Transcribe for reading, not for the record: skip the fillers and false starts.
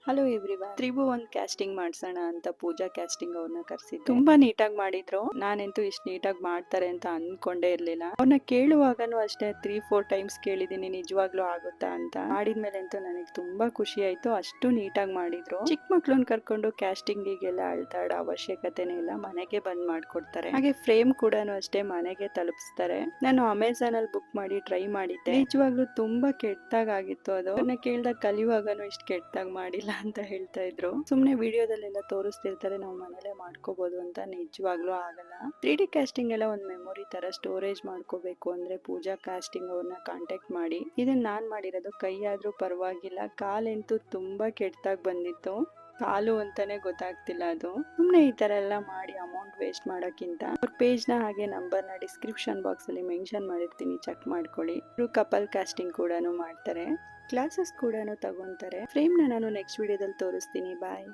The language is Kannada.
Hello everyone. ತ್ರಿಭುವನ್ ಕ್ಯಾಸ್ಟಿಂಗ್ ಮಾಡ್ಸೋಣ ಅಂತ ಪೂಜಾ ಕ್ಯಾಸ್ಟಿಂಗ್ ಅವ್ರನ್ನ ಕರ್ಸಿದ್ದೆ. ತುಂಬಾ ನೀಟಾಗಿ ಮಾಡಿದ್ರು. ನಾನಂತೂ ಇಷ್ಟು ನೀಟಾಗಿ ಮಾಡ್ತಾರೆ ಅಂತ ಅನ್ಕೊಂಡೇ ಇರ್ಲಿಲ್ಲ. ಅವ್ರನ್ನ ಕೇಳುವಾಗನು ಅಷ್ಟೇ 3-4 ಟೈಮ್ಸ್ ಕೇಳಿದೀನಿ ನಿಜವಾಗ್ಲೂ ಆಗುತ್ತಾ ಅಂತ. ಮಾಡಿದ್ಮೇಲೆ ಅಂತೂ ನನಗೆ ತುಂಬಾ ಖುಷಿ ಆಯ್ತು. ಅಷ್ಟು ನೀಟಾಗಿ ಮಾಡಿದ್ರು. ಚಿಕ್ಕ ಮಕ್ಳನ್ನ ಕರ್ಕೊಂಡು ಕ್ಯಾಸ್ಟಿಂಗಿಗೆಲ್ಲ ಅಳ್ತಾಡೋ ಅವಶ್ಯಕತೆನೇ ಇಲ್ಲ. ಮನೆಗೆ ಬಂದ್ ಮಾಡ್ಕೊಡ್ತಾರೆ. ಹಾಗೆ ಫ್ರೇಮ್ ಕೂಡ ಅಷ್ಟೇ ಮನೆಗೆ ತಲುಪಿಸ್ತಾರೆ. ನಾನು ಅಮೆಝಾನ್ ಅಲ್ಲಿ ಬುಕ್ ಮಾಡಿ ಟ್ರೈ ಮಾಡಿದ್ದೆ. ನಿಜವಾಗ್ಲೂ ತುಂಬಾ ಕೆಟ್ಟದಾಗಿತ್ತು ಅದು. ಅದನ್ನ ಕೇಳ್ದಾಗ ಕಲಿಯುವಾಗನು ಇಷ್ಟು ಕೆಟ್ಟದಾಗ ಮಾಡಿಲ್ಲ ಅಂತ ಹೇಳ್ತಾ ಇದ್ರು. ಸುಮ್ನೆ ವಿಡಿಯೋದಲ್ಲೆಲ್ಲ ತೋರಿಸ್ತಿರ್ತಾರೆ ನಾವು ಮನೇಲೆ ಮಾಡ್ಕೋಬಹುದು ಅಂತ. ನಿಜವಾಗ್ಲೂ ಆಗಲ್ಲ. 3D ಕ್ಯಾಸ್ಟಿಂಗ್ ಎಲ್ಲ ಒಂದ್ ಮೆಮೊರಿ ತರ ಸ್ಟೋರೇಜ್ ಮಾಡ್ಕೋಬೇಕು ಅಂದ್ರೆ ಪೂಜಾ ಕ್ಯಾಸ್ಟಿಂಗ್ ಅವ್ರನ್ನ ಕಾಂಟ್ಯಾಕ್ಟ್ ಮಾಡಿ. ಇದನ್ನ ನಾನ್ ಮಾಡಿರೋದು ಕೈ ಆದ್ರೂ ಪರವಾಗಿಲ್ಲ. ಕಾಲಂತೂ ತುಂಬಾ ಕೆಟ್ಟದಾಗ ಬಂದಿತ್ತು. ಕಾಲು ಅಂತಾನೆ ಗೊತ್ತಾಗ್ತಿಲ್ಲ ಅದು. ಸುಮ್ನೆ ಈ ತರ ಎಲ್ಲ ಮಾಡಿ ಅಮೌಂಟ್ ವೇಸ್ಟ್ ಮಾಡೋಕ್ಕಿಂತ ಅವ್ರ ಪೇಜ್ ನ ಹಾಗೆ ನಂಬರ್ ನ ಡಿಸ್ಕ್ರಿಪ್ಷನ್ ಬಾಕ್ಸ್ ಅಲ್ಲಿ ಮೆನ್ಷನ್ ಮಾಡಿರ್ತೀನಿ, ಚೆಕ್ ಮಾಡ್ಕೊಳ್ಳಿ. ಇವರು ಕಪಲ್ ಕಾಸ್ಟಿಂಗ್ ಕೂಡ ಮಾಡ್ತಾರೆ. ಕ್ಲಾಸಸ್ ಕೂಡ ತಗೊಂತಾರೆ. ಫ್ರೇಮ್ ನ ನಾನು ನೆಕ್ಸ್ಟ್ ವಿಡಿಯೋದಲ್ಲಿ ತೋರಿಸ್ತೀನಿ. ಬಾಯ್.